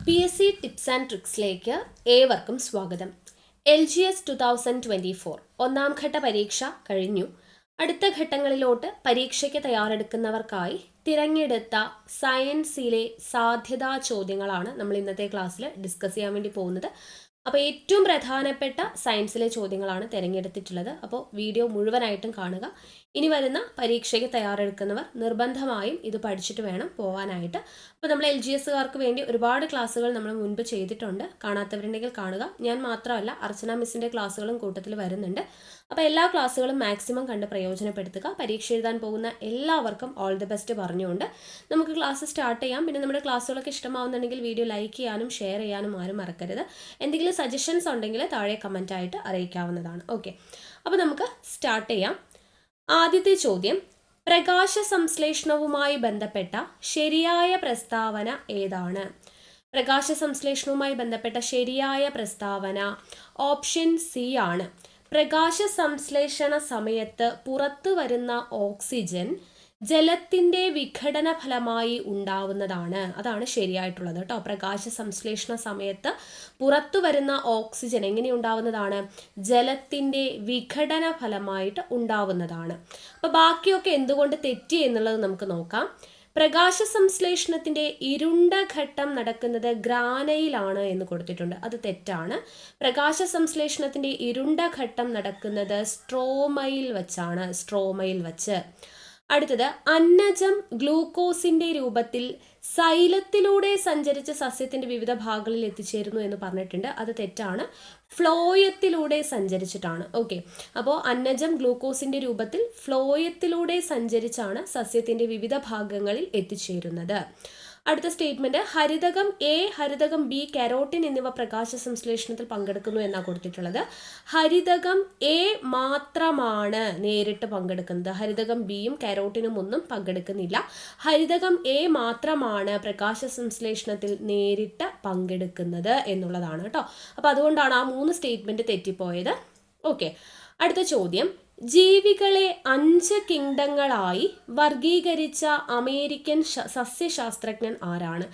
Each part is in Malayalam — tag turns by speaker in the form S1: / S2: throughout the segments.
S1: PSC ടിപ്സ് ആൻഡ് ട്രിക്സിലേക്ക് ഏവർക്കും സ്വാഗതം. LGS 2024 ഒന്നാം ഘട്ട പരീക്ഷ കഴിഞ്ഞു. അടുത്ത ഘട്ടങ്ങളിലോട്ട് പരീക്ഷയ്ക്ക് തയ്യാറെടുക്കുന്നവർക്കായി തിരഞ്ഞെടുത്ത സയൻസിലെ സാധ്യതാ ചോദ്യങ്ങളാണ് നമ്മൾ ഇന്നത്തെ ക്ലാസ്സിൽ ഡിസ്കസ് ചെയ്യാൻ വേണ്ടി പോകുന്നത്. അപ്പോൾ ഏറ്റവും പ്രധാനപ്പെട്ട സയൻസിലെ ചോദ്യങ്ങളാണ് തിരഞ്ഞെടുത്തിട്ടുള്ളത്. അപ്പോൾ വീഡിയോ മുഴുവനായിട്ടും കാണുക. ഇനി വരുന്ന പരീക്ഷയ്ക്ക് തയ്യാറെടുക്കുന്നവർ നിർബന്ധമായും ഇത് പഠിച്ചിട്ട് വേണം പോകാനായിട്ട്. അപ്പോൾ നമ്മൾ LGSകാർക്ക് വേണ്ടി ഒരുപാട് ക്ലാസ്സുകൾ നമ്മൾ മുൻപ് ചെയ്തിട്ടുണ്ട്. കാണാത്തവരുണ്ടെങ്കിൽ കാണുക. ഞാൻ മാത്രമല്ല, അർച്ചന മിസ്സിൻ്റെ ക്ലാസ്സുകളും കൂട്ടത്തിൽ വരുന്നുണ്ട്. അപ്പോൾ എല്ലാ ക്ലാസ്സുകളും മാക്സിമം കണ്ട് പ്രയോജനപ്പെടുത്തുക. പരീക്ഷ എഴുതാൻ പോകുന്ന എല്ലാവർക്കും ഓൾ ദി ബെസ്റ്റ് പറഞ്ഞുകൊണ്ട് നമുക്ക് ക്ലാസ് സ്റ്റാർട്ട് ചെയ്യാം. പിന്നെ നമ്മുടെ ക്ലാസ്സുകളൊക്കെ ഇഷ്ടമാവുന്നുണ്ടെങ്കിൽ വീഡിയോ ലൈക്ക് ചെയ്യാനും ഷെയർ ചെയ്യാനും ആരും മറക്കരുത്. എന്തെങ്കിലും സജഷൻസ് ഉണ്ടെങ്കിൽ താഴെ കമൻറ്റായിട്ട് അറിയിക്കാവുന്നതാണ്. ഓക്കെ, അപ്പോൾ നമുക്ക് സ്റ്റാർട്ട് ചെയ്യാം. ആദ്യത്തെ ചോദ്യം, പ്രകാശ സംശ്ലേഷണവുമായി ബന്ധപ്പെട്ട ശരിയായ പ്രസ്താവന ഏതാണ്? പ്രകാശ സംശ്ലേഷണവുമായി ബന്ധപ്പെട്ട ശരിയായ പ്രസ്താവന ഓപ്ഷൻ സി ആണ്. പ്രകാശ സംശ്ലേഷണ സമയത്ത് പുറത്തു വരുന്ന ഓക്സിജൻ ജലത്തിൻ്റെ വിഘടന ഫലമായി ഉണ്ടാവുന്നതാണ്. അതാണ് ശരിയായിട്ടുള്ളത് കേട്ടോ. പ്രകാശ സംശ്ലേഷണ സമയത്ത് പുറത്തു വരുന്ന ഓക്സിജൻ എങ്ങനെ ഉണ്ടാവുന്നതാണ്? ജലത്തിൻ്റെ വിഘടന ഫലമായിട്ട് ഉണ്ടാവുന്നതാണ്. അപ്പോൾ ബാക്കിയൊക്കെ എന്തുകൊണ്ട് തെറ്റി എന്നുള്ളത് നമുക്ക് നോക്കാം. പ്രകാശ സംശ്ലേഷണത്തിൻ്റെ ഇരുണ്ട ഘട്ടം നടക്കുന്നത് ഗ്രാനയിലാണ് എന്ന് കൊടുത്തിട്ടുണ്ട്. അത് തെറ്റാണ്. പ്രകാശ സംശ്ലേഷണത്തിൻ്റെ ഇരുണ്ട ഘട്ടം നടക്കുന്നത് സ്ട്രോമയിൽ വച്ചാണ്. സ്ട്രോമയിൽ വച്ച്. അടുത്തത്, അന്നജം ഗ്ലൂക്കോസിന്റെ രൂപത്തിൽ സൈലത്തിലൂടെ സഞ്ചരിച്ച് സസ്യത്തിന്റെ വിവിധ ഭാഗങ്ങളിൽ എത്തിച്ചേരുന്നു എന്ന് പറഞ്ഞിട്ടുണ്ട്. അത് തെറ്റാണ്. ഫ്ലോയത്തിലൂടെ സഞ്ചരിച്ചിട്ടാണ്. ഓക്കെ, അപ്പോൾ അന്നജം ഗ്ലൂക്കോസിന്റെ രൂപത്തിൽ ഫ്ലോയത്തിലൂടെ സഞ്ചരിച്ചാണ് സസ്യത്തിന്റെ വിവിധ ഭാഗങ്ങളിൽ എത്തിച്ചേരുന്നത്. അടുത്ത സ്റ്റേറ്റ്മെന്റ്, ഹരിതകം എ, ഹരിതകം ബി, കരോട്ടിൻ എന്നിവ പ്രകാശ സംശ്ലേഷണത്തിൽ പങ്കെടുക്കുന്നു എന്നാണ് കൊടുത്തിട്ടുള്ളത്. ഹരിതകം എ മാത്രമാണ് നേരിട്ട് പങ്കെടുക്കുന്നത്. ഹരിതകം ബിയും കരോട്ടിനും ഒന്നും പങ്കെടുക്കുന്നില്ല. ഹരിതകം എ മാത്രമാണ് പ്രകാശ സംശ്ലേഷണത്തിൽ നേരിട്ട് പങ്കെടുക്കുന്നത് എന്നുള്ളതാണ് കേട്ടോ. അപ്പോൾ അതുകൊണ്ടാണ് ആ 3 സ്റ്റേറ്റ്മെന്റ് തെറ്റിപ്പോയത്. ഓക്കെ, അടുത്ത ചോദ്യം, ജീവികളെ 5 കിങ്ഡങ്ങളായി വർഗീകരിച്ച അമേരിക്കൻ സസ്യശാസ്ത്രജ്ഞൻ ആരാണ്?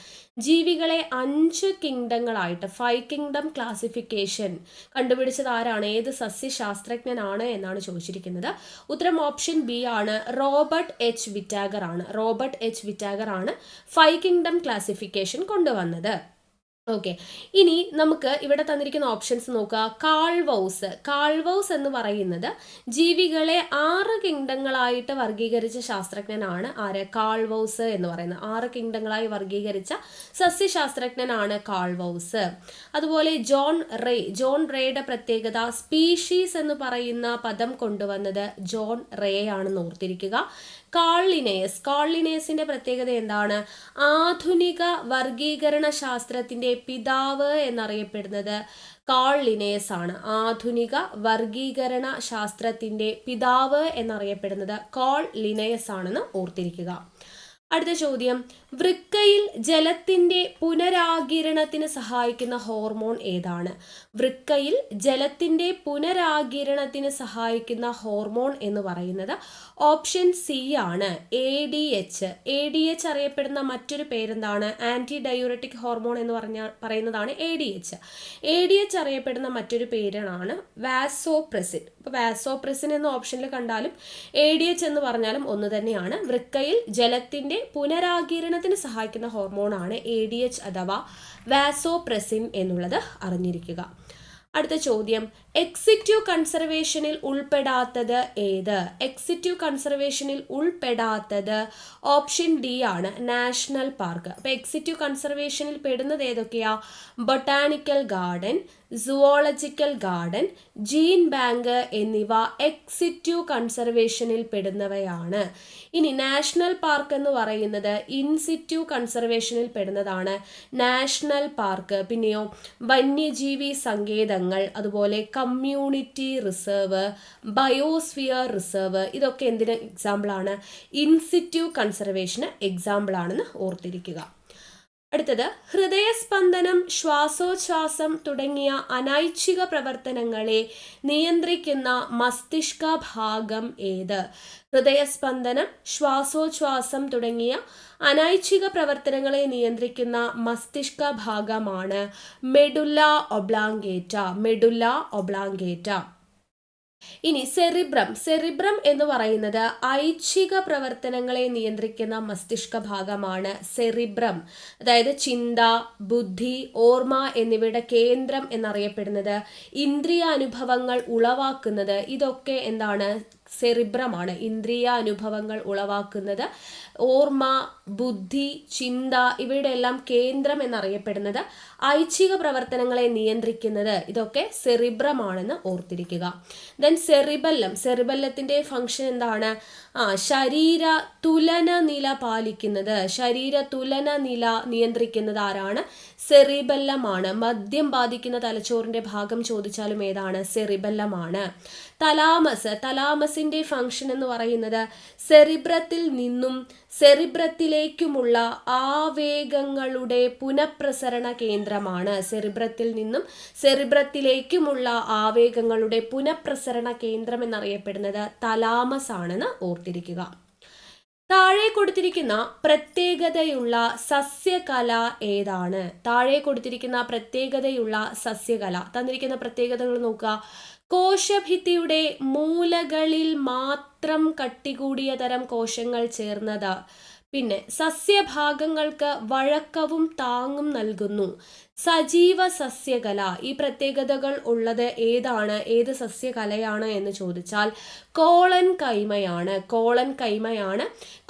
S1: ജീവികളെ 5 കിങ്ഡങ്ങളായിട്ട് 5 കിങ്ഡം ക്ലാസിഫിക്കേഷൻ കണ്ടുപിടിച്ചത് ആരാണ്? ഏത് സസ്യശാസ്ത്രജ്ഞനാണ് എന്നാണ് ചോദിച്ചിരിക്കുന്നത്. ഉത്തരം ഓപ്ഷൻ ബി ആണ്. റോബർട്ട് എച്ച് വിറ്റാഗർ ആണ്. റോബർട്ട് എച്ച് വിറ്റാഗർ ആണ് 5 കിങ്ഡം ക്ലാസിഫിക്കേഷൻ കൊണ്ടുവന്നത്. ഓക്കെ, ഇനി നമുക്ക് ഇവിടെ തന്നിരിക്കുന്ന ഓപ്ഷൻസ് നോക്കുക. കാൾവൗസ് എന്ന് പറയുന്നത് ജീവികളെ 6 കിങ്ഡങ്ങളായിട്ട് വർഗീകരിച്ച ശാസ്ത്രജ്ഞനാണ്. ആര്? കാൾവൗസ് എന്ന് പറയുന്നത് 6 കിങ്ഡങ്ങളായി വർഗീകരിച്ച സസ്യശാസ്ത്രജ്ഞനാണ് കാൾവൗസ്. അതുപോലെ ജോൺ റേയുടെ പ്രത്യേകത, സ്പീഷീസ് എന്ന് പറയുന്ന പദം കൊണ്ടുവന്നത് ജോൺ റേ ആണെന്ന് ഓർത്തിരിക്കുക. കാൾലിനേസിന്റെ പ്രത്യേകത എന്താണ്? ആധുനിക വർഗീകരണ ശാസ്ത്രത്തിന്റെ പിതാവ് എന്നറിയപ്പെടുന്നത് കാൾലിനേസ് ആണ്. ആധുനിക വർഗീകരണ ശാസ്ത്രത്തിന്റെ പിതാവ് എന്നറിയപ്പെടുന്നത് കാൾലിനേസ് ആണെന്ന് ഓർത്തിരിക്കുക. അടുത്ത ചോദ്യം, വൃക്കയിൽ ജലത്തിന്റെ പുനരാകിരണത്തിന് സഹായിക്കുന്ന ഹോർമോൺ ഏതാണ്? വൃക്കയിൽ ജലത്തിന്റെ പുനരാകിരണത്തിന് സഹായിക്കുന്ന ഹോർമോൺ എന്ന് പറയുന്നത് ഓപ്ഷൻ സി ആണ്. ADH അറിയപ്പെടുന്ന മറ്റൊരു പേരെന്താണ്? ആന്റി ഡയൂററ്റിക് ഹോർമോൺ എന്ന് പറയുന്നതാണ് ADH അറിയപ്പെടുന്ന മറ്റൊരു പേരാണ് വാസോപ്രസിൻ. ഇപ്പോൾ വാസോപ്രസിൻ എന്ന ഓപ്ഷനിൽ കണ്ടാലും ADH എന്ന് പറഞ്ഞാലും ഒന്ന് തന്നെയാണ്. വൃക്കയിൽ ജലത്തിന്റെ പുനരാകിരണത്തിന് സഹായിക്കുന്ന ഹോർമോണാണ് ADH അഥവാ വാസോപ്രസിൻ എന്നുള്ളത് അറിഞ്ഞിരിക്കുക. അടുത്ത ചോദ്യം, എക്സിറ്റീവ് കൺസർവേഷനിൽ ഉൾപ്പെടാത്തത് ഏത്? എക്സിറ്റീവ് കൺസർവേഷനിൽ ഉൾപ്പെടാത്തത് ഓപ്ഷൻ ഡി ആണ്, നാഷണൽ പാർക്ക്. അപ്പോൾ എക്സിറ്റീവ് കൺസർവേഷനിൽ പെടുന്നത് ഏതൊക്കെയാ? Botanical garden, zoological garden, gene bank എന്നിവ എക്സിറ്റീവ് കൺസർവേഷനിൽ പെടുന്നവയാണ്. ഇനി നാഷണൽ പാർക്ക് എന്ന് പറയുന്നത് ഇൻസിറ്റീവ് കൺസർവേഷനിൽ പെടുന്നതാണ് നാഷണൽ പാർക്ക്. പിന്നെയോ വന്യജീവി സങ്കേതങ്ങൾ, അതുപോലെ കമ്മ്യൂണിറ്റി റിസർവ്, ബയോസ്ഫിയർ റിസർവ്, ഇതൊക്കെ എന്തിന് എക്സാമ്പിളാണ്? ഇൻസിറ്റീവ് കൺസർവേഷന് എക്സാമ്പിളാണെന്ന് ഓർത്തിരിക്കുക. അടുത്തത് ഹൃദയസ്പന്ദനം, ശ്വാസോച്ഛ്വാസം തുടങ്ങിയ അനൈച്ഛിക പ്രവർത്തനങ്ങളെ നിയന്ത്രിക്കുന്ന മസ്തിഷ്ക ഭാഗം ഏത്? ഹൃദയസ്പന്ദനം, ശ്വാസോച്ഛ്വാസം തുടങ്ങിയ അനൈച്ഛിക പ്രവർത്തനങ്ങളെ നിയന്ത്രിക്കുന്ന മസ്തിഷ്ക ഭാഗമാണ് മെഡുല്ല ഒബ്ലാങ്കേറ്റ. Medulla oblongata. ഇനി സെറിബ്രം എന്ന് പറയുന്നത് ഐച്ഛിക പ്രവർത്തനങ്ങളെ നിയന്ത്രിക്കുന്ന മസ്തിഷ്ക ഭാഗമാണ് സെറിബ്രം. അതായത് ചിന്ത, ബുദ്ധി, ഓർമ്മ എന്നിവയുടെ കേന്ദ്രം എന്നറിയപ്പെടുന്നത്, ഇന്ദ്രിയ അനുഭവങ്ങൾ ഉളവാക്കുന്നത്, ഇതൊക്കെ എന്താണ്? സെറിബ്രമാണ്. ഇന്ദ്രിയ അനുഭവങ്ങൾ ഉളവാക്കുന്നത്, ഓർമ്മ, ബുദ്ധി, ചിന്ത ഇവയുടെ എല്ലാം കേന്ദ്രം എന്നറിയപ്പെടുന്നത്, ഐച്ഛിക പ്രവർത്തനങ്ങളെ നിയന്ത്രിക്കുന്നത്, ഇതൊക്കെ സെറിബ്രമാണെന്ന് ഓർത്തിരിക്കുക. ദെൻ സെറിബല്ലത്തിന്റെ ഫംഗ്ഷൻ എന്താണ്? ശരീര തുലന നില പാലിക്കുന്നത്. ശരീര തുലന നില നിയന്ത്രിക്കുന്നത് ആരാണ്? സെറിബല്ലമാണ്. മദ്യം ബാധിക്കുന്ന തലച്ചോറിന്റെ ഭാഗം ചോദിച്ചാലും ഏതാണ്? സെറിബല്ലമാണ്. തലാമസിന്റെ ഫംഗ്ഷൻ എന്ന് പറയുന്നത് സെറിബ്രത്തിൽ നിന്നും സെറിബ്രത്തിലേക്കുമുള്ള ആവേഗങ്ങളുടെ പുനഃപ്രസരണ കേന്ദ്രമാണ്. സെറിബ്രത്തിൽ നിന്നും സെറിബ്രത്തിലേക്കുമുള്ള ആവേഗങ്ങളുടെ പുനഃപ്രസരണ കേന്ദ്രം എന്നറിയപ്പെടുന്നത് തലാമസ് ആണെന്ന് ഓർത്തിരിക്കുക. താഴെ കൊടുത്തിരിക്കുന്ന പ്രത്യേകതയുള്ള സസ്യകല ഏതാണ്? താഴെ കൊടുത്തിരിക്കുന്ന പ്രത്യേകതയുള്ള സസ്യകല, തന്നിരിക്കുന്ന പ്രത്യേകതകൾ നോക്കുക. കോശഭിത്തിയുടെ മൂലകളിൽ മാത്രം കട്ടികൂടിയ തരം കോശങ്ങൾ ചേർന്നത്. പിന്നെ സസ്യഭാഗങ്ങൾക്ക് വഴക്കവും താങ്ങും നൽകുന്നു. സജീവ സസ്യകല. ഈ പ്രത്യേകതകൾ ഉള്ളത് ഏതാണ്? ഏത് സസ്യകലയാണ് എന്ന് ചോദിച്ചാൽ കോളൻ കൈമയാണ്.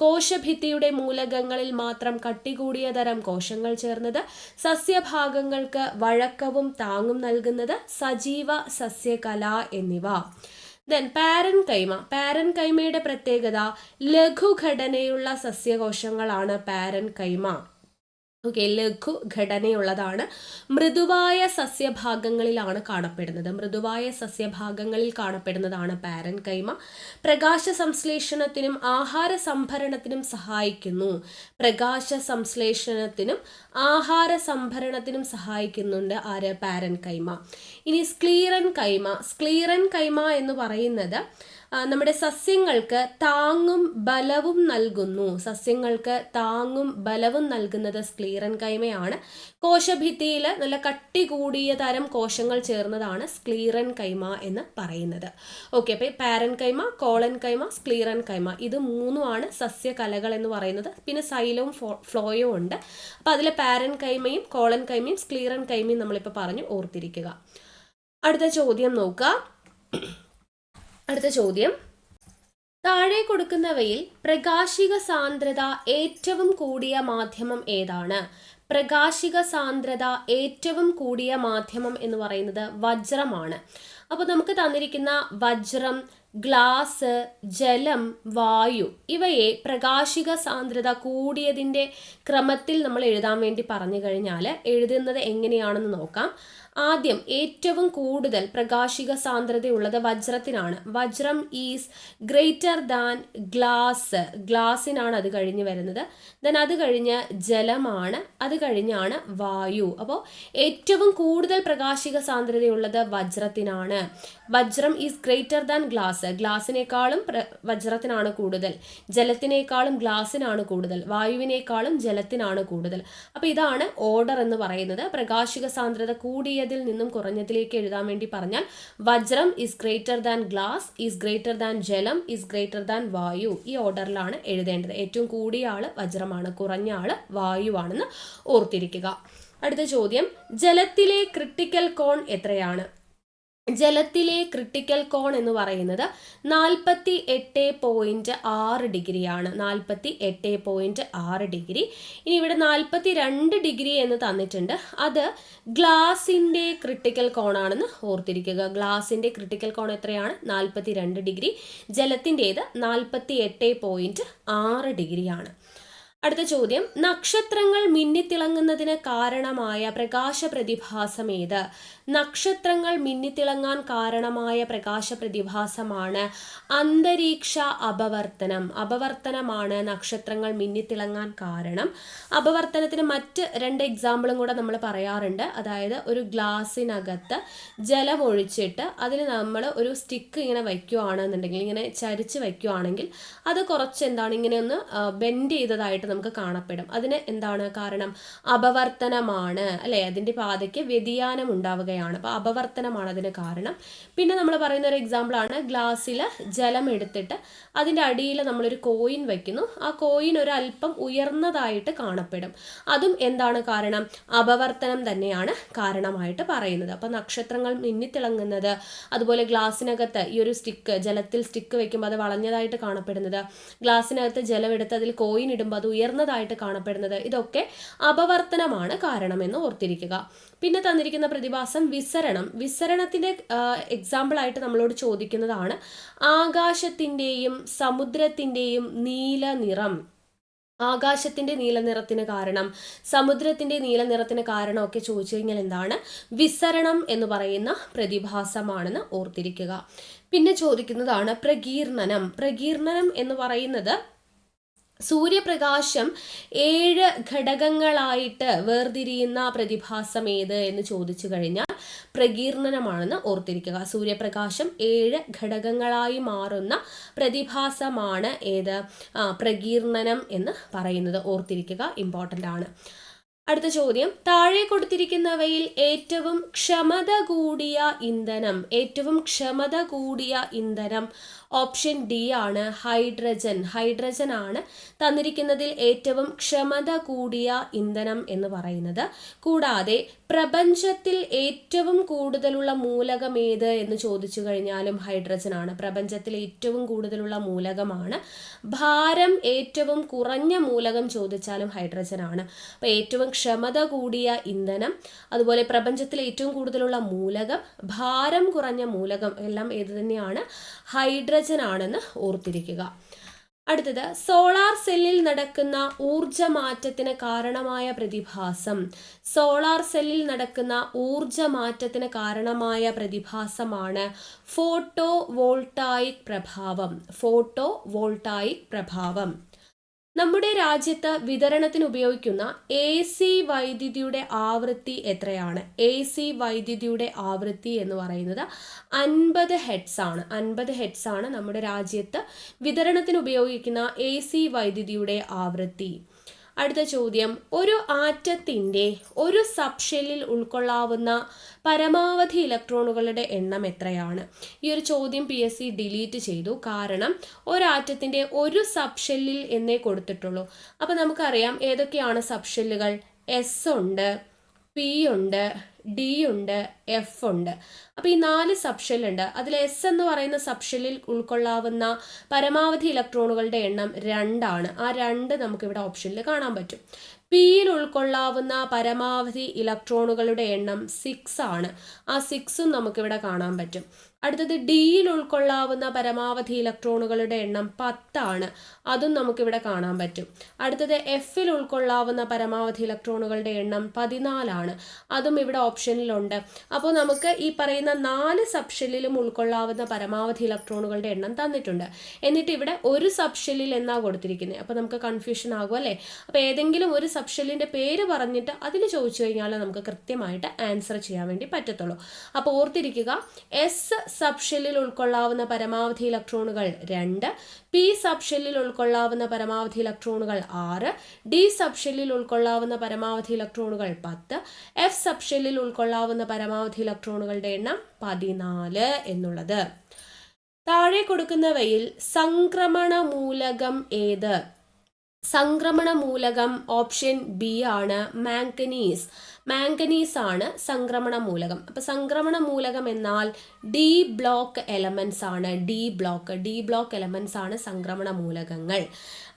S1: കോശഭിത്തിയുടെ മൂലകങ്ങളിൽ മാത്രം കട്ടികൂടിയ തരം കോശങ്ങൾ ചേർന്നത്, സസ്യഭാഗങ്ങൾക്ക് വഴക്കവും താങ്ങും നൽകുന്നത്, സജീവ സസ്യകല എന്നിവ. ദെൻ പാരൻകൈമയുടെ പ്രത്യേകത ലഘുഘടനയുള്ള സസ്യകോശങ്ങളാണ് പാരൻകൈമ. ഓക്കെ, ലഘുഘടനയുള്ളതാണ്. മൃദുവായ സസ്യഭാഗങ്ങളിലാണ് കാണപ്പെടുന്നത്. മൃദുവായ സസ്യഭാഗങ്ങളിൽ കാണപ്പെടുന്നതാണ് പാരൻകൈമ. പ്രകാശ സംശ്ലേഷണത്തിനും ആഹാര സംഭരണത്തിനും സഹായിക്കുന്നു. പ്രകാശ സംശ്ലേഷണത്തിനും ആഹാര സംഭരണത്തിനും സഹായിക്കുന്നുണ്ട് ആര്? പാരൻകൈമ. ഇനി സ്ക്ലീറൻ കൈമ എന്ന് പറയുന്നത് നമ്മുടെ സസ്യങ്ങൾക്ക് താങ്ങും ബലവും നൽകുന്നു. സസ്യങ്ങൾക്ക് താങ്ങും ബലവും നൽകുന്നത് സ്ക്ലീറൻ കൈമയാണ്. കോശഭിത്തിയിൽ നല്ല കട്ടി കൂടിയ തരം കോശങ്ങൾ ചേർന്നതാണ് സ്ക്ലീറൻ കൈമ എന്ന് പറയുന്നത്. ഓക്കെ, അപ്പോൾ പാരൻ കൈമ, കോളൻ കൈമ, സ്ക്ലീറൻ കൈമ, ഇത് മൂന്നുമാണ് സസ്യകലകൾ എന്ന് പറയുന്നത്. പിന്നെ സൈലവും ഫ്ലോയും ഉണ്ട്. അപ്പോൾ അതിൽ പാരൻ കൈമയും കോളൻ കൈമയും സ്ക്ലീറൻ കൈമയും നമ്മളിപ്പോൾ പറഞ്ഞു ഓർത്തിരിക്കുക. അടുത്ത ചോദ്യം നോക്കുക. താഴെ കൊടുക്കുന്നവയിൽ പ്രകാശിക സാന്ദ്രത ഏറ്റവും കൂടിയ മാധ്യമം ഏതാണ്? പ്രകാശിക സാന്ദ്രത ഏറ്റവും കൂടിയ മാധ്യമം എന്ന് പറയുന്നത് വജ്രമാണ്. അപ്പോൾ നമുക്ക് തന്നിരിക്കുന്ന വജ്രം, ഗ്ലാസ്, ജലം, വായു ഇവയെ പ്രകാശിക സാന്ദ്രത കൂടിയതിൻ്റെ ക്രമത്തിൽ നമ്മൾ എഴുതാൻ വേണ്ടി പറഞ്ഞു കഴിഞ്ഞാൽ എഴുതുന്നത് എങ്ങനെയാണെന്ന് നോക്കാം. ആദ്യം ഏറ്റവും കൂടുതൽ പ്രകാശിക സാന്ദ്രതയുള്ളത് വജ്രത്തിനാണ്. വജ്രം ഈസ് ഗ്രേറ്റർ ദാൻ ഗ്ലാസിനാണ് അത് കഴിഞ്ഞ് വരുന്നത്. ദെൻ അത് കഴിഞ്ഞ് ജലമാണ്, അത് കഴിഞ്ഞാണ് വായു. അപ്പോൾ ഏറ്റവും കൂടുതൽ പ്രകാശിക സാന്ദ്രതയുള്ളത് വജ്രത്തിനാണ്. വജ്രം ഈസ് ഗ്രേറ്റർ ദാൻ ഗ്ലാസിനേക്കാളും വജ്രത്തിനാണ് കൂടുതൽ, ജലത്തിനേക്കാളും ഗ്ലാസിനാണ് കൂടുതൽ, വായുവിനേക്കാളും ജലത്തിനാണ് കൂടുതൽ. അപ്പോൾ ഇതാണ് ഓർഡർ എന്ന് പറയുന്നത്. പ്രകാശിക സാന്ദ്രത കൂടിയതിൽ നിന്നും കുറഞ്ഞതിലേക്ക് എഴുതാൻ വേണ്ടി പറഞ്ഞാൽ വജ്രം is greater than glass, is greater than ജലം, ഈസ് ഗ്രേറ്റർ ദാൻ വായു. ഈ ഓർഡറിലാണ് എഴുതേണ്ടത്. ഏറ്റവും കൂടിയ ആള് വജ്രമാണ്, കുറഞ്ഞ ആള് വായുവാണെന്ന് ഓർത്തിരിക്കുക. അടുത്ത ചോദ്യം, ജലത്തിലെ ക്രിട്ടിക്കൽ കോൺ എത്രയാണ്? ജലത്തിലെ ക്രിട്ടിക്കൽ കോൺ എന്ന് പറയുന്നത് 48.6 ഡിഗ്രിയാണ്. 48.6 ഡിഗ്രി. ഇനി ഇവിടെ 42 ഡിഗ്രി എന്ന് തന്നിട്ടുണ്ട്. അത് ഗ്ലാസിൻ്റെ ക്രിട്ടിക്കൽ കോണാണെന്ന് ഓർത്തിരിക്കുക. ഗ്ലാസിൻ്റെ ക്രിട്ടിക്കൽ കോൺ എത്രയാണ്? 42 ഡിഗ്രി. ജലത്തിൻ്റേത് 48.6 ഡിഗ്രിയാണ്. അടുത്ത ചോദ്യം, നക്ഷത്രങ്ങൾ മിന്നിത്തിളങ്ങുന്നതിന് കാരണമായ പ്രകാശ പ്രതിഭാസം ഏത്? നക്ഷത്രങ്ങൾ മിന്നിത്തിളങ്ങാൻ കാരണമായ പ്രകാശ പ്രതിഭാസമാണ് അന്തരീക്ഷ അപവർത്തനം. അപവർത്തനമാണ് നക്ഷത്രങ്ങൾ മിന്നിത്തിളങ്ങാൻ കാരണം. അപവർത്തനത്തിന് മറ്റ് 2 എക്സാമ്പിളും കൂടെ നമ്മൾ പറയാറുണ്ട്. അതായത് ഒരു ഗ്ലാസ്സിനകത്ത് ജലം ഒഴിച്ചിട്ട് അതിൽ നമ്മൾ ഒരു സ്റ്റിക്ക് ഇങ്ങനെ വയ്ക്കുകയാണെന്നുണ്ടെങ്കിൽ, ഇങ്ങനെ ചരിച്ച് വയ്ക്കുകയാണെങ്കിൽ അത് കുറച്ച് എന്താണ് ഇങ്ങനെ ഒന്ന് ബെൻഡ് ചെയ്തതായിട്ട് നമുക്ക് കാണപ്പെടും. അതിന് എന്താണ് കാരണം? അപവർത്തനമാണ്, അല്ലെ? അതിൻ്റെ പാതയ്ക്ക് വ്യതിയാനം ഉണ്ടാവുകയാണ്. അപ്പോൾ അപവർത്തനമാണ് അതിന് കാരണം. പിന്നെ നമ്മൾ പറയുന്ന ഒരു എക്സാമ്പിൾ ആണ്, ഗ്ലാസ്സിൽ ജലം എടുത്തിട്ട് അതിൻ്റെ അടിയിൽ നമ്മളൊരു കോയിൻ വയ്ക്കുന്നു. ആ കോയിൻ ഒരു അല്പം ഉയർന്നതായിട്ട് കാണപ്പെടും. അതും എന്താണ് കാരണം? അപവർത്തനം തന്നെയാണ് കാരണമായിട്ട് പറയുന്നത്. അപ്പോൾ നക്ഷത്രങ്ങൾ മിന്നിത്തിളങ്ങുന്നത്, അതുപോലെ ഗ്ലാസ്സിനകത്ത് ഈ ഒരു സ്റ്റിക്ക്, ജലത്തിൽ സ്റ്റിക്ക് വയ്ക്കുമ്പോൾ അത് വളഞ്ഞതായിട്ട് കാണപ്പെടുന്നത്, ഗ്ലാസ്സിനകത്ത് ജലം എടുത്ത് അതിൽ കോയിൻ ഇടുമ്പോൾ അത് ഉയർന്നതായിട്ട് കാണപ്പെടുന്നത്, ഇതൊക്കെ അപവർത്തനമാണ് കാരണമെന്ന് ഓർത്തിരിക്കുക. പിന്നെ തന്നിരിക്കുന്ന പ്രതിഭാസം വിസരണം. വിസരണത്തിൻ്റെ എക്സാമ്പിളായിട്ട് നമ്മളോട് ചോദിക്കുന്നതാണ് ആകാശത്തിൻ്റെയും സമുദ്രത്തിൻ്റെയും നീല നിറം. ആകാശത്തിൻ്റെ നീല നിറത്തിന് കാരണം, സമുദ്രത്തിൻ്റെ നീല നിറത്തിന് കാരണമൊക്കെ ചോദിച്ചു കഴിഞ്ഞാൽ എന്താണ്? വിസരണം എന്ന് പറയുന്ന പ്രതിഭാസമാണെന്ന് ഓർത്തിരിക്കുക. പിന്നെ ചോദിക്കുന്നതാണ് പ്രകീർണനം. പ്രകീർണനം എന്ന് പറയുന്നത് സൂര്യപ്രകാശം 7 ഘടകങ്ങളായിട്ട് വേർതിരിയുന്ന പ്രതിഭാസം ഏത് എന്ന് ചോദിച്ചു കഴിഞ്ഞാൽ പ്രകീർണനമാണെന്ന് ഓർത്തിരിക്കുക. സൂര്യപ്രകാശം 7 ഘടകങ്ങളായി മാറുന്ന പ്രതിഭാസമാണ് ഏത്? പ്രകീർണനം എന്ന് പറയുന്നത്. ഓർത്തിരിക്കുക, ഇമ്പോർട്ടൻ്റ് ആണ്. അടുത്ത ചോദ്യം, താഴെ കൊടുത്തിരിക്കുന്നവയിൽ ഏറ്റവും ക്ഷമത കൂടിയ ഇന്ധനം. ഏറ്റവും ക്ഷമത കൂടിയ ഇന്ധനം ഓപ്ഷൻ ഡി ആണ്, ഹൈഡ്രജൻ. ഹൈഡ്രജൻ ആണ് തന്നിരിക്കുന്നതിൽ ഏറ്റവും ക്ഷമത കൂടിയ ഇന്ധനം എന്ന് പറയുന്നത്. കൂടാതെ പ്രപഞ്ചത്തിൽ ഏറ്റവും കൂടുതലുള്ള മൂലകം ഏത് എന്ന് ചോദിച്ചു കഴിഞ്ഞാലും ഹൈഡ്രജൻ ആണ്. പ്രപഞ്ചത്തിൽ ഏറ്റവും കൂടുതലുള്ള മൂലകമാണ്. ഭാരം ഏറ്റവും കുറഞ്ഞ മൂലകം ചോദിച്ചാലും ഹൈഡ്രജൻ ആണ്. അപ്പോൾ ഏറ്റവും ക്ഷമത കൂടിയ ഇന്ധനം, അതുപോലെ പ്രപഞ്ചത്തിൽ ഏറ്റവും കൂടുതലുള്ള മൂലകം, ഭാരം കുറഞ്ഞ മൂലകം എല്ലാം ഏത് തന്നെയാണ്? ഹൈഡ്രജൻ ആണെന്ന് ഓർത്തിരിക്കുക. അടുത്തത്, സോളാർ സെല്ലിൽ നടക്കുന്ന ഊർജമാറ്റത്തിന് കാരണമായ പ്രതിഭാസം. സോളാർ സെല്ലിൽ നടക്കുന്ന ഊർജമാറ്റത്തിന് കാരണമായ പ്രതിഭാസമാണ് ഫോട്ടോ വോൾട്ടായിക് പ്രഭാവം. ഫോട്ടോ വോൾട്ടായിക് പ്രഭാവം. നമ്മുടെ രാജ്യത്ത് വിതരണത്തിന് ഉപയോഗിക്കുന്ന AC വൈദ്യുതിയുടെ ആവൃത്തി എത്രയാണ്? AC വൈദ്യുതിയുടെ ആവൃത്തി എന്ന് പറയുന്നത് 50 ഹെർട്സ് ആണ്. 50 ഹെർട്സ് ആണ് നമ്മുടെ രാജ്യത്ത് വിതരണത്തിന് ഉപയോഗിക്കുന്ന AC വൈദ്യുതിയുടെ ആവൃത്തി. അടുത്ത ചോദ്യം, ഒരു ആറ്റത്തിൻ്റെ ഒരു സബ്ഷെല്ലിൽ ഉൾക്കൊള്ളാവുന്ന പരമാവധി ഇലക്ട്രോണുകളുടെ എണ്ണം എത്രയാണ്? ഈ ഒരു ചോദ്യം PSC ഡിലീറ്റ് ചെയ്തു. കാരണം ഒരാറ്റത്തിൻ്റെ ഒരു സബ്ഷെല്ലിൽ എന്നേ കൊടുത്തിട്ടുള്ളൂ. അപ്പോൾ നമുക്കറിയാം ഏതൊക്കെയാണ് സബ്ഷെല്ലുകൾ. S ഉണ്ട്, P ഉണ്ട്, D ഉണ്ട്, F ഉണ്ട്. അപ്പോൾ ഈ 4 സബ്ഷെൽ ഉണ്ട്. അതിൽ S എന്ന് പറയുന്ന സബ്ഷെല്ലിൽ ഉൾക്കൊള്ളാവുന്ന പരമാവധി ഇലക്ട്രോണുകളുടെ എണ്ണം 2 ആണ്. ആ 2 നമുക്കിവിടെ ഓപ്ഷനിൽ കാണാൻ പറ്റും. Pയിൽ ഉൾക്കൊള്ളാവുന്ന പരമാവധി ഇലക്ട്രോണുകളുടെ എണ്ണം 6 ആണ്. ആ 6ഉം നമുക്കിവിടെ കാണാൻ പറ്റും. അടുത്തത് Dയിൽ ഉൾക്കൊള്ളാവുന്ന പരമാവധി ഇലക്ട്രോണുകളുടെ എണ്ണം 10 ആണ്. അതും നമുക്കിവിടെ കാണാൻ പറ്റും. അടുത്തത് Fയിൽ ഉൾക്കൊള്ളാവുന്ന പരമാവധി ഇലക്ട്രോണുകളുടെ എണ്ണം 14 ആണ്. അതും ഇവിടെ ഓപ്ഷനിലുണ്ട്. അപ്പോൾ നമുക്ക് ഈ പറയുന്ന 4 സബ്ഷെല്ലിലും ഉൾക്കൊള്ളാവുന്ന പരമാവധി ഇലക്ട്രോണുകളുടെ എണ്ണം തന്നിട്ടുണ്ട്. എന്നിട്ട് ഇവിടെ ഒരു സബ്ഷെല്ലിൽ എന്നാ കൊടുത്തിരിക്കുന്നത്. അപ്പോൾ നമുക്ക് കൺഫ്യൂഷൻ ആകും, അല്ലേ? അപ്പോൾ ഏതെങ്കിലും ഒരു സബ്ഷെല്ലിൻ്റെ പേര് പറഞ്ഞിട്ട് അതിൽ ചോദിച്ചു കഴിഞ്ഞാൽ നമുക്ക് കൃത്യമായിട്ട് ആൻസർ ചെയ്യാൻ വേണ്ടി പറ്റത്തുള്ളൂ. അപ്പോൾ ഓർത്തിരിക്കുക, S സബ്ഷെല്ലിൽ ഉൾക്കൊള്ളാവുന്ന പരമാവധി ഇലക്ട്രോണുകൾ 2, P സബ്ഷെല്ലിൽ ഉൾക്കൊള്ളാവുന്ന പരമാവധി ഇലക്ട്രോണുകൾ 6, D സബ്ഷെല്ലിൽ ഉൾക്കൊള്ളാവുന്ന പരമാവധി ഇലക്ട്രോണുകൾ 10, F സബ്ഷെല്ലിൽ ഉൾക്കൊള്ളാവുന്ന പരമാവധി ഇലക്ട്രോണുകളുടെ എണ്ണം 14 എന്നുള്ളത്. താഴെ കൊടുക്കുന്നവയിൽ സംക്രമണ മൂലകം ഏത്? സംക്രമണ മൂലകം ഓപ്ഷൻ ബി ആണ്, മാംഗനീസ്. മാംഗനീസ് ആണ് സംക്രമണ മൂലകം. അപ്പോൾ സംക്രമണ മൂലകം എന്നാൽ D ബ്ലോക്ക് എലമെന്റ്സ് ആണ്. D ബ്ലോക്ക് എലമെന്റ്സ് ആണ് സംക്രമണ മൂലകങ്ങൾ.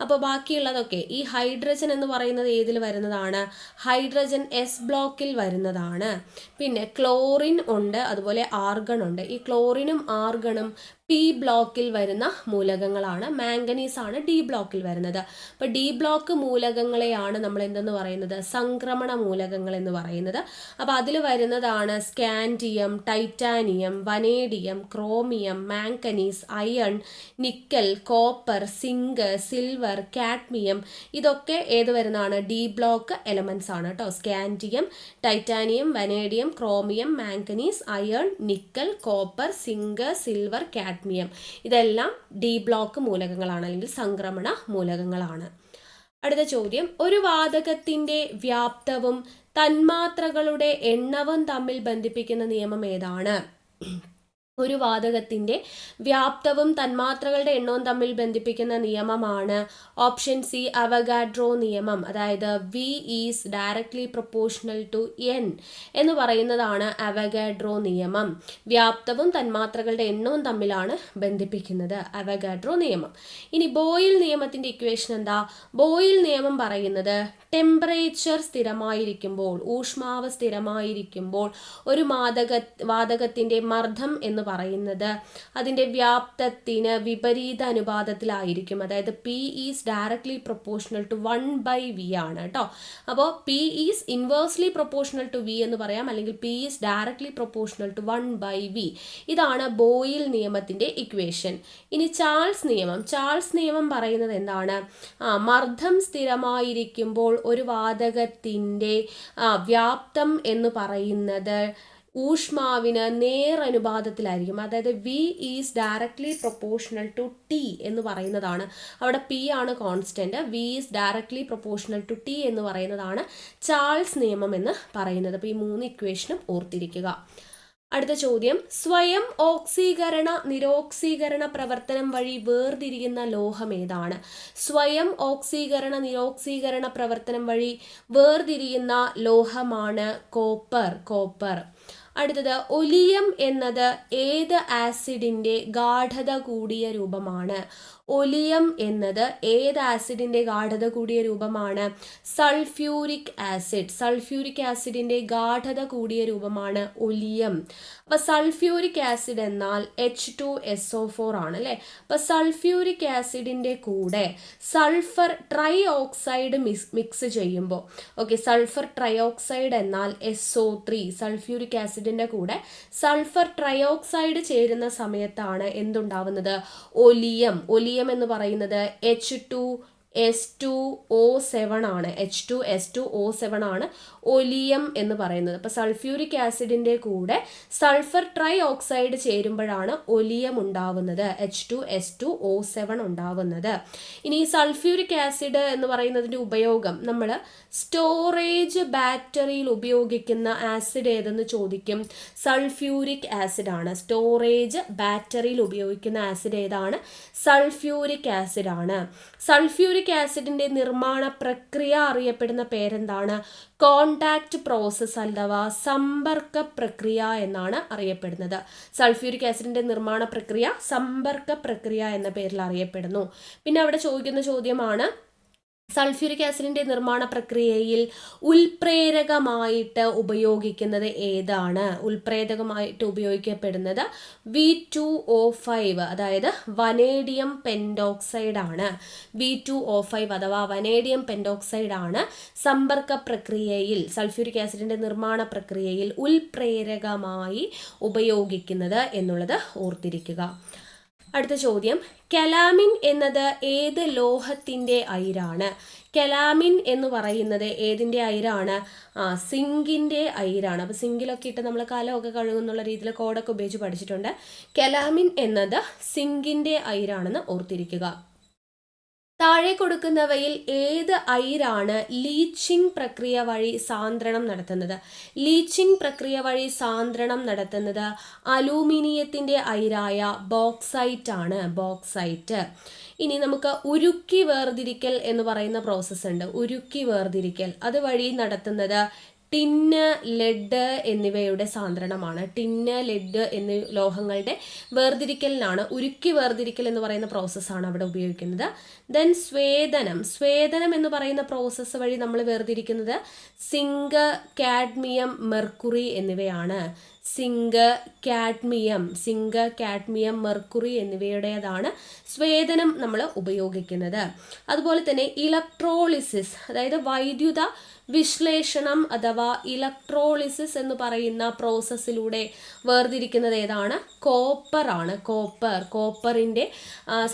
S1: അപ്പോൾ ബാക്കിയുള്ളതൊക്കെ ഈ ഹൈഡ്രജൻ എന്ന് പറയുന്നത് ഏതിൽ വരുന്നതാണ്? ഹൈഡ്രജൻ S ബ്ലോക്കിൽ വരുന്നതാണ്. പിന്നെ ക്ലോറിൻ ഉണ്ട്, അതുപോലെ ആർഗൺ ഉണ്ട്. ഈ ക്ലോറിനും ആർഗണും പി ബ്ലോക്കിൽ വരുന്ന മൂലകങ്ങളാണ്. മാംഗനീസ് ആണ് ഡി ബ്ലോക്കിൽ വരുന്നത്. അപ്പോൾ ഡി ബ്ലോക്ക് മൂലകങ്ങളെയാണ് നമ്മൾ എന്തെന്ന് പറയുന്നത്, സംക്രമണ മൂലകങ്ങൾ എന്ന് പറയുന്നത്. അപ്പോൾ അതിൽ വരുന്നതാണ് scandium, titanium, vanadium, chromium, manganese, iron, nickel, copper, zinc, silver, cadmium. ഇതൊക്കെ ഏത് വരുന്നതാണ്, ഡി ബ്ലോക്ക് എലമെന്റ്സ് ആണ് കേട്ടോ. Scandium, titanium, vanadium, chromium, manganese, iron, nickel, copper, zinc, silver, cadmium, ഇതെല്ലാം ഡി ബ്ലോക്ക് മൂലകങ്ങളാണ് അല്ലെങ്കിൽ സംക്രമണ മൂലകങ്ങളാണ്. അടുത്ത ചോദ്യം, ഒരു വാതകത്തിന്റെ വ്യാപ്തവും തന്മാത്രകളുടെ എണ്ണവും തമ്മിൽ ബന്ധിപ്പിക്കുന്ന നിയമം ഏതാണ്? ഒരു വാതകത്തിന്റെ വ്യാപ്തവും തന്മാത്രകളുടെ എണ്ണവും തമ്മിൽ ബന്ധിപ്പിക്കുന്ന നിയമമാണ് ഓപ്ഷൻ സി അവഗാഡ്രോ നിയമം. അതായത് V is directly proportional to N എന്ന് പറയുന്നതാണ് അവഗാഡ്രോ നിയമം. വ്യാപ്തവും തന്മാത്രകളുടെ എണ്ണവും തമ്മിലാണ് ബന്ധിപ്പിക്കുന്നത്, അവഗാഡ്രോ നിയമം. ഇനി ബോയിൽ നിയമത്തിന്റെ ഇക്വേഷൻ എന്താ? ബോയിൽ നിയമം പറയുന്നത് ടെമ്പറേച്ചർ സ്ഥിരമായിരിക്കുമ്പോൾ, ഊഷ്മാവ് സ്ഥിരമായിരിക്കുമ്പോൾ ഒരു വാതകത്തിന്റെ മർദ്ദം എന്ന് പറയുന്നത് അതിന്റെ വ്യാപ്തത്തിന് വിപരീത അനുപാതത്തിലായിരിക്കും. അതായത് P is directly proportional to 1/v ആണ് കേട്ടോ. അപ്പോൾ P is inversely proportional to V എന്ന് പറയാം, അല്ലെങ്കിൽ P is directly proportional to 1/v. ഇതാണ് ബോയിൽ നിയമത്തിന്റെ ഇക്വേഷൻ. ഇനി ചാൾസ് നിയമം പറയുന്നത് എന്താണ്? മർദ്ദം സ്ഥിരമായിരിക്കുമ്പോൾ ഒരു വാതകത്തിന്റെ വ്യാപ്തം എന്ന് പറയുന്നത് ഊഷ്മാവിന് നേരനുപാതത്തിലായിരിക്കും. അതായത് V is directly proportional to T എന്ന് പറയുന്നതാണ്. അവിടെ പി ആണ് constant. V is directly proportional to T എന്ന് പറയുന്നതാണ് ചാൾസ് നിയമം എന്ന് പറയുന്നത്. അപ്പോൾ ഈ 3 ഇക്വേഷനും ഓർത്തിരിക്കുക. അടുത്ത ചോദ്യം, സ്വയം ഓക്സീകരണ നിരോക്സീകരണ പ്രവർത്തനം വഴി വേർതിരിയുന്ന ലോഹം ഏതാണ്? സ്വയം ഓക്സീകരണ നിരോക്സീകരണ പ്രവർത്തനം വഴി വേർതിരിയുന്ന ലോഹമാണ് കോപ്പർ. അടുത്തത്, ഒലിയം എന്നത് ഏത് ആസിഡിന്റെ ഗാഢത കൂടിയ രൂപമാണ്? ഒലിയം എന്നത് ഏത് ആസിഡിന്റെ ഗാഢത കൂടിയ രൂപമാണ്? സൾഫ്യൂരിക് ആസിഡിന്റെ ഗാഢത കൂടിയ രൂപമാണ് ഒലിയം. അപ്പൊ സൾഫ്യൂരിക് ആസിഡ് എന്നാൽ H2SO4 ആണ് അല്ലെ. അപ്പൊ സൾഫ്യൂരിക് ആസിഡിന്റെ കൂടെ സൾഫർ ട്രൈ ഓക്സൈഡ് മിക്സ് ചെയ്യുമ്പോൾ, സൾഫർ ട്രൈ ഓക്സൈഡ് എന്നാൽ SO3, സൾഫ്യൂരിക് ആസിഡിന്റെ കൂടെ സൾഫർ ട്രൈ ഓക്സൈഡ് ചേരുന്ന സമയത്താണ് എന്തുണ്ടാവുന്നത്? ഒലിയം എന്ന് പറയുന്നത് H2S2O7 ആണ്. H2S2O7 ആണ് ഒലിയം എന്ന് പറയുന്നത്. അപ്പോൾ സൾഫ്യൂരിക് ആസിഡിന്റെ കൂടെ സൾഫർ ട്രൈ ഓക്സൈഡ് ചേരുമ്പോഴാണ് ഒലിയം ഉണ്ടാവുന്നത്, H2S2O7 ഉണ്ടാവുന്നത്. ഇനി സൾഫ്യൂരിക് ആസിഡ് എന്ന് പറയുന്നതിന്റെ ഉപയോഗം, നമ്മൾ സ്റ്റോറേജ് ബാറ്ററിയിൽ ഉപയോഗിക്കുന്ന ആസിഡ് ഏതെന്ന് ചോദിക്കും. സൾഫ്യൂരിക് ആസിഡ് ആണ്. സ്റ്റോറേജ് ബാറ്ററിയിൽ ഉപയോഗിക്കുന്ന ആസിഡ് ഏതാണ്? സൾഫ്യൂരിക് ആസിഡ് ആണ്. സൾഫ്യൂരിക് ആസിഡിന്റെ നിർമ്മാണ പ്രക്രിയ അറിയപ്പെടുന്ന പേരെന്താണ്? കോണ്ടാക്ട് പ്രോസസ് അഥവാ സമ്പർക്ക പ്രക്രിയ എന്നാണ് അറിയപ്പെടുന്നത്. സൾഫ്യൂരിക് ആസിഡിന്റെ നിർമ്മാണ പ്രക്രിയ സമ്പർക്ക പ്രക്രിയ എന്ന പേരിൽ അറിയപ്പെടുന്നു. പിന്നെ അവിടെ ചോദിക്കുന്ന ചോദ്യമാണ്, സൾഫ്യൂരിക് ആസിഡിന്റെ നിർമ്മാണ പ്രക്രിയയിൽ ഉൽപ്രേരകമായിട്ട് ഉപയോഗിക്കുന്നത് ഏതാണ്? ഉൽപ്രേരകമായിട്ട് ഉപയോഗിക്കപ്പെടുന്നത് V2O5, അതായത് വനേഡിയം പെൻഡോക്സൈഡ് ആണ്. V2O5 അഥവാ വനേഡിയം പെൻഡോക്സൈഡ് ആണ് സമ്പർക്ക പ്രക്രിയയിൽ, സൾഫ്യൂരിക് ആസിഡിന്റെ നിർമ്മാണ പ്രക്രിയയിൽ ഉൽപ്രേരകമായി ഉപയോഗിക്കുന്നത് എന്നുള്ളത് ഓർത്തിരിക്കുക. അടുത്ത ചോദ്യം, കലാമിൻ എന്നത് ഏത് ലോഹത്തിന്റെ അയിരാണ്? കലാമിൻ എന്ന് പറയുന്നത് ഏതിന്റെ അയിരാണ്? സിങ്കിന്റെ അയിരാണ്. അപ്പോൾ സിങ്കിലൊക്കെ ഇട്ട് നമ്മൾ കലമൊക്കെ കഴുകുന്നുള്ള രീതിയിൽ കോഡൊക്കെ ഉപയോഗിച്ച് പഠിച്ചിട്ടുണ്ട്. കലാമിൻ എന്നത് സിങ്കിന്റെ അയിരാണെന്ന് ഓർത്തിരിക്കുക. താഴെ കൊടുക്കുന്നവയിൽ ഏത് അയിരാണ് ലീച്ചിങ് പ്രക്രിയ വഴി സാന്ദ്രണം നടത്തുന്നത്? ലീച്ചിങ് പ്രക്രിയ വഴി സാന്ദ്രണം നടത്തുന്നത് അലൂമിനിയത്തിന്റെ അയിരായ ബോക്സൈറ്റ് ആണ്. ബോക്സൈറ്റ്. ഇനി നമുക്ക് ഉരുക്കി വേർതിരിക്കൽ എന്ന് പറയുന്ന പ്രോസസ്സ് ഉണ്ട്. ഉരുക്കി വേർതിരിക്കൽ അതുവഴി നടത്തുന്നത് ടിന്ന്, ലെഡ് എന്നിവയുടെ സാന്ദ്രണമാണ്. ടിന്ന്, ലെഡ് എന്നീ ലോഹങ്ങളുടെ വേർതിരിക്കലിനാണ് ഉരുക്കി വേർതിരിക്കൽ എന്ന് പറയുന്ന പ്രോസസ്സാണ് അവിടെ ഉപയോഗിക്കുന്നത്. ദെൻ സ്വേദനം എന്ന് പറയുന്ന പ്രോസസ്സ് വഴി നമ്മൾ വേർതിരിക്കുന്നത് സിങ്ക്, കാഡ്മിയം, മെർക്കുറി എന്നിവയാണ്. സിങ്ക്, കാഡ്മിയം, മെർക്കുറി എന്നിവയുടേതാണ് സ്വേദനം നമ്മൾ ഉപയോഗിക്കുന്നത്. അതുപോലെ തന്നെ ഇലക്ട്രോളിസിസ്, അതായത് വൈദ്യുത വിശ്ലേഷണം അഥവാ ഇലക്ട്രോളിസിസ് എന്ന് പറയുന്ന പ്രോസസ്സിലൂടെ വേർതിരിക്കുന്നത് ഏതാണ്? കോപ്പർ ആണ്. കോപ്പറിൻ്റെ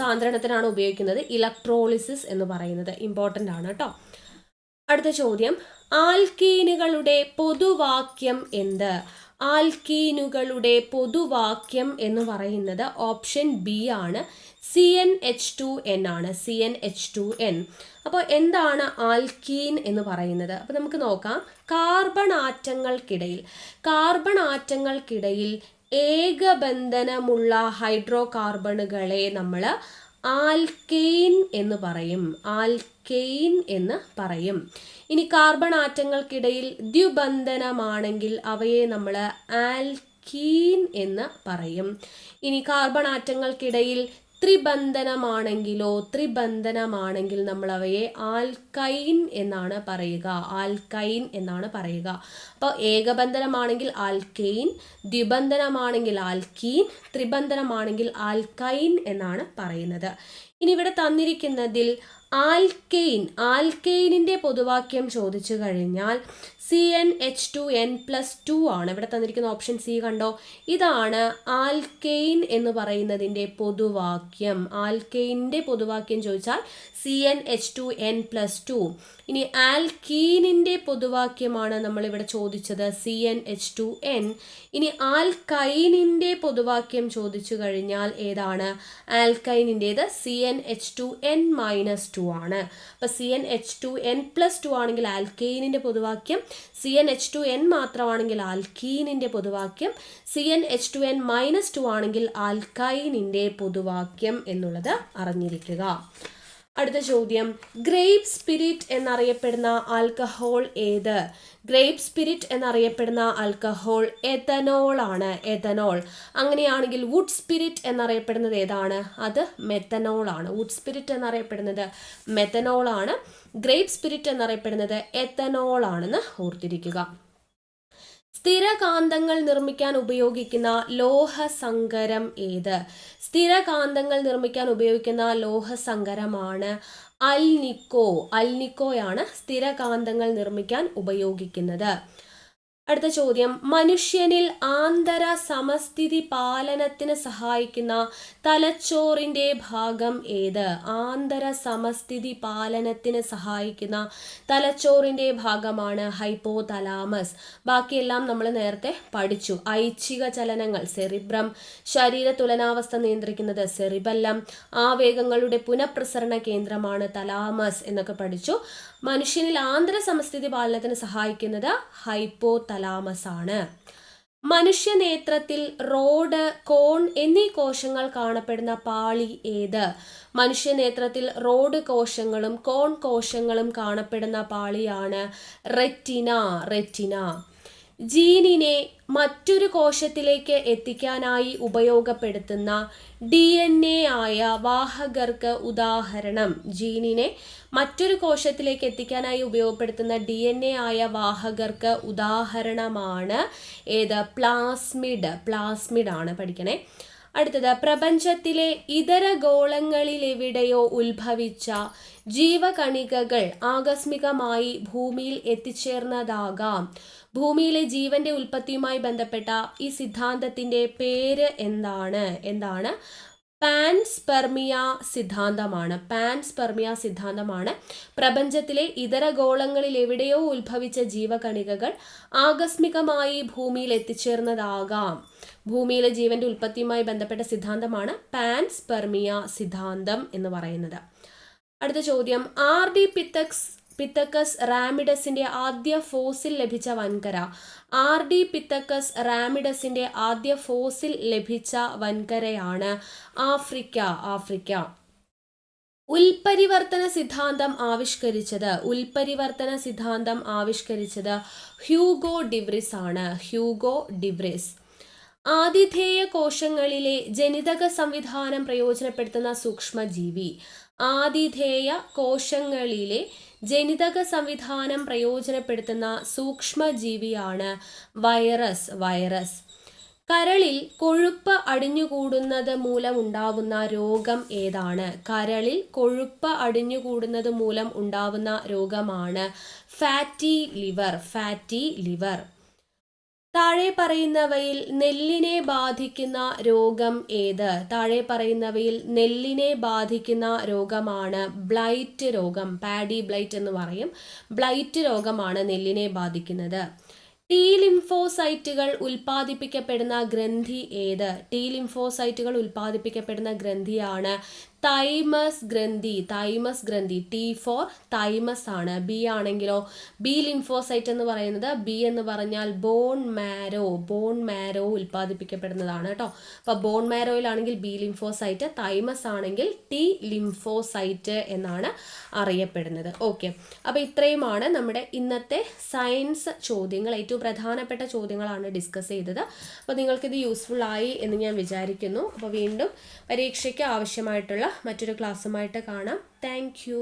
S1: സാന്ദ്രണത്തിനാണ് ഉപയോഗിക്കുന്നത് ഇലക്ട്രോളിസിസ് എന്ന് പറയുന്നത്. ഇമ്പോർട്ടൻ്റ് ആണ് കേട്ടോ. അടുത്ത ചോദ്യം, ആൽക്കീനുകളുടെ പൊതുവാക്യം എന്ത്? ആൽക്കീനുകളുടെ പൊതുവാക്യം എന്ന് പറയുന്നത് ഓപ്ഷൻ ബി ആണ്, CnH2n ആണ്. CnH2n. അപ്പോൾ എന്താണ് ആൽക്കീൻ എന്ന് പറയുന്നത്? അപ്പോൾ നമുക്ക് നോക്കാം. കാർബൺ ആറ്റങ്ങൾക്കിടയിൽ ഏകബന്ധനമുള്ള ഹൈഡ്രോ കാർബണുകളെ നമ്മൾ ആൽക്കെയിൻ എന്ന് പറയും. ഇനി കാർബൺ ആറ്റങ്ങൾക്കിടയിൽ ദ്വിബന്ധനമാണെങ്കിൽ അവയെ നമ്മൾ ആൽക്കീൻ എന്ന് പറയും. ഇനി കാർബൺ ആറ്റങ്ങൾക്കിടയിൽ ത്രിബന്ധനമാണെങ്കിൽ നമ്മൾ അവയെ ആൽക്കൈൻ എന്നാണ് പറയുക. അപ്പോൾ ഏകബന്ധനമാണെങ്കിൽ ആൽക്കെയിൻ, ദ്വിബന്ധനമാണെങ്കിൽ ആൽക്കീൻ, ത്രിബന്ധനമാണെങ്കിൽ ആൽക്കൈൻ എന്നാണ് പറയുന്നത്. ഇനി ഇവിടെ തന്നിരിക്കുന്നതിൽ ആൽക്കെയിനിന്റെ പൊതുവാക്യം ചോദിച്ചു കഴിഞ്ഞാൽ CnH2n+2 ആണ്. ഇവിടെ തന്നിരിക്കുന്ന ഓപ്ഷൻ സി കണ്ടോ, ഇതാണ് ആൽക്കെയിൻ എന്ന് പറയുന്നതിൻ്റെ പൊതുവാക്യം. ആൽക്കെയിനിന്റെ പൊതുവാക്യം ചോദിച്ചാൽ CnH2n+2. ഇനി ആൽക്കീനിന്റെ പൊതുവാക്യമാണ് നമ്മളിവിടെ ചോദിച്ചത്, CnH2n. ഇനി ആൽക്കൈനിന്റെ പൊതുവാക്യം ചോദിച്ചു കഴിഞ്ഞാൽ ഏതാണ്? ആൽക്കൈനിൻ്റേത് CnH2n-2 ആണ്. അപ്പോൾ CnH2n+2 ആണെങ്കിൽ ആൽക്കെയിനിന്റെ പൊതുവാക്യം, CnH2n മാത്രമാണെങ്കിൽ ആൽക്കീനിന്റെ പൊതുവാക്യം, CnH2n-2 ആണെങ്കിൽ ആൽക്കൈനിന്റെ പൊതുവാക്യം എന്നുള്ളത് അറിഞ്ഞിരിക്കുക. അടുത്ത ചോദ്യം, ഗ്രേപ്പ് സ്പിരിറ്റ് എന്നറിയപ്പെടുന്ന ആൽക്കഹോൾ ഏത്? ഗ്രേപ്പ് സ്പിരിറ്റ് എന്നറിയപ്പെടുന്ന ആൽക്കഹോൾ എഥനോൾ ആണ്. അങ്ങനെയാണെങ്കിൽ വുഡ് സ്പിരിറ്റ് എന്നറിയപ്പെടുന്നത് ഏതാണ്? അത് മെത്തനോൾ ആണ്. വുഡ് സ്പിരിറ്റ് എന്നറിയപ്പെടുന്നത് മെത്തനോൾ ആണ്. ഗ്രേപ്പ് സ്പിരിറ്റ് എന്നറിയപ്പെടുന്നത് എഥനോൾ ആണെന്ന് ഓർത്തിരിക്കുക. സ്ഥിരകാന്തങ്ങൾ നിർമ്മിക്കാൻ ഉപയോഗിക്കുന്ന ലോഹസങ്കരം ഏത്? സ്ഥിരകാന്തങ്ങൾ നിർമ്മിക്കാൻ ഉപയോഗിക്കുന്ന ലോഹസങ്കരമാണ് അൽനിക്കോയാണ് സ്ഥിരകാന്തങ്ങൾ നിർമ്മിക്കാൻ ഉപയോഗിക്കുന്നത്. അടുത്ത ചോദ്യം, മനുഷ്യനിൽ ആന്തര സമസ്ഥിതി പാലനത്തിന് സഹായിക്കുന്ന തലച്ചോറിൻ്റെ ഭാഗം ഏത്? ആന്തര സമസ്ഥിതി പാലനത്തിന് സഹായിക്കുന്ന തലച്ചോറിൻ്റെ ഭാഗമാണ് ഹൈപ്പോതലാമസ്. ബാക്കിയെല്ലാം നമ്മൾ നേരത്തെ പഠിച്ചു. ഐച്ഛിക ചലനങ്ങൾ സെറിബ്രം, ശരീര തുലനാവസ്ഥ നിയന്ത്രിക്കുന്നത് സെറിബെല്ലം, ആവേഗങ്ങളുടെ പുനഃപ്രസരണ കേന്ദ്രമാണ് തലാമസ് എന്നൊക്കെ പഠിച്ചു. മനുഷ്യനിൽ ആന്തര സമസ്ഥിതി പാലനത്തിന് സഹായിക്കുന്നത് ഹൈപ്പോതലാമസ് ആണ്. മനുഷ്യനേത്രത്തിൽ റോഡ്, കോൺ എന്നീ കോശങ്ങൾ കാണപ്പെടുന്ന പാളി ഏത്? മനുഷ്യനേത്രത്തിൽ റോഡ് കോശങ്ങളും കോൺ കോശങ്ങളും കാണപ്പെടുന്ന പാളിയാണ് റെറ്റിന. ജീനിനെ മറ്റൊരു കോശത്തിലേക്ക് എത്തിക്കാനായി ഉപയോഗപ്പെടുത്തുന്ന DNA ആയ വാഹകർക്ക് ഉദാഹരണം. ജീനിനെ മറ്റൊരു കോശത്തിലേക്ക് എത്തിക്കാനായി ഉപയോഗപ്പെടുത്തുന്ന DNA ആയ വാഹകർക്ക് ഉദാഹരണമാണ് ഏത്? പ്ലാസ്മിഡ് ആണ്. പഠിക്കണേ. അടുത്തത്, പ്രപഞ്ചത്തിലെ ഇതര ഗോളങ്ങളിലെവിടെയോ ഉത്ഭവിച്ച ജീവകണികകൾ ആകസ്മികമായി ഭൂമിയിൽ എത്തിച്ചേർന്നതാകാം. ഭൂമിയിലെ ജീവന്റെ ഉൽപ്പത്തിയുമായി ബന്ധപ്പെട്ട ഈ സിദ്ധാന്തത്തിന്റെ പേര് എന്താണ്? പാൻസ്പെർമിയ സിദ്ധാന്തമാണ്. പ്രപഞ്ചത്തിലെ ഇതര ഗോളങ്ങളിൽ എവിടെയോ ഉത്ഭവിച്ച ജീവകണികകൾ ആകസ്മികമായി ഭൂമിയിൽ എത്തിച്ചേർന്നതാകാം. ഭൂമിയിലെ ജീവന്റെ ഉൽപ്പത്തിയുമായി ബന്ധപ്പെട്ട സിദ്ധാന്തമാണ് പാൻസ്പെർമിയ സിദ്ധാന്തം എന്ന് പറയുന്നത്. അടുത്ത ചോദ്യം, R.D. പിത്തക്കസ് റാമിഡസിന്റെ ആദ്യ ഫോസിൽ ലഭിച്ച വൻകര. R.D. പിത്തക്കസ് റാമിഡസിന്റെ ആദ്യ ഫോസിൽ ലഭിച്ച വൻകരയാണ് ആഫ്രിക്ക. ഉൽപരിവർത്തന സിദ്ധാന്തം ആവിഷ്കരിച്ചത് ഹ്യൂഗോ ഡിവ്രിസ് ആണ്. ആതിഥേയ കോശങ്ങളിലെ ജനിതക സംവിധാനം പ്രയോജനപ്പെടുത്തുന്ന സൂക്ഷ്മജീവി. ആതിഥേയ കോശങ്ങളിലെ ജനിതക സംവിധാനം പ്രയോജനപ്പെടുത്തുന്ന സൂക്ഷ്മജീവിയാണ് വൈറസ്. കരളിൽ കൊഴുപ്പ് അടിഞ്ഞുകൂടുന്നത് മൂലം ഉണ്ടാവുന്ന രോഗം ഏതാണ്? കരളിൽ കൊഴുപ്പ് അടിഞ്ഞുകൂടുന്നത് മൂലം ഉണ്ടാവുന്ന രോഗമാണ് ഫാറ്റി ലിവർ. താഴെ പറയുന്നവയിൽ നെല്ലിനെ ബാധിക്കുന്ന രോഗം ഏത്? താഴെ പറയുന്നവയിൽ നെല്ലിനെ ബാധിക്കുന്ന രോഗമാണ് ബ്ലൈറ്റ് രോഗം. പാഡി ബ്ലൈറ്റ് എന്ന് പറയും. ബ്ലൈറ്റ് രോഗമാണ് നെല്ലിനെ ബാധിക്കുന്നത്. ടി ലിംഫോസൈറ്റുകൾ ഉൽപ്പാദിപ്പിക്കപ്പെടുന്ന ഗ്രന്ഥി ഏത്? ടി ലിംഫോസൈറ്റുകൾ ഉൽപ്പാദിപ്പിക്കപ്പെടുന്ന ഗ്രന്ഥിയാണ് തൈമസ് ഗ്രന്ഥി. ടി ഫോർ തൈമസ് ആണ്. ബി ആണെങ്കിലോ ബി ലിംഫോസൈറ്റ് എന്ന് പറയുന്നത്, ബി എന്ന് പറഞ്ഞാൽ ബോൺ മാരോ ഉൽപ്പാദിപ്പിക്കപ്പെടുന്നതാണ് കേട്ടോ. അപ്പോൾ ബോൺ മാരോയിലാണെങ്കിൽ ബി ലിംഫോസൈറ്റ്, തൈമസ് ആണെങ്കിൽ ടി ലിംഫോസൈറ്റ് എന്നാണ് അറിയപ്പെടുന്നത്. ഓക്കെ, അപ്പോൾ ഇത്രയുമാണ് നമ്മുടെ ഇന്നത്തെ സയൻസ് ചോദ്യങ്ങൾ. ഏറ്റവും പ്രധാനപ്പെട്ട ചോദ്യങ്ങളാണ് ഡിസ്കസ് ചെയ്തത്. അപ്പോൾ നിങ്ങൾക്കിത് യൂസ്ഫുൾ ആയി എന്ന് ഞാൻ വിചാരിക്കുന്നു. അപ്പോൾ വീണ്ടും പരീക്ഷയ്ക്ക് ആവശ്യമായിട്ടുള്ള മറ്റൊരു ക്ലാസ്സുമായിട്ട് കാണാം. Thank you.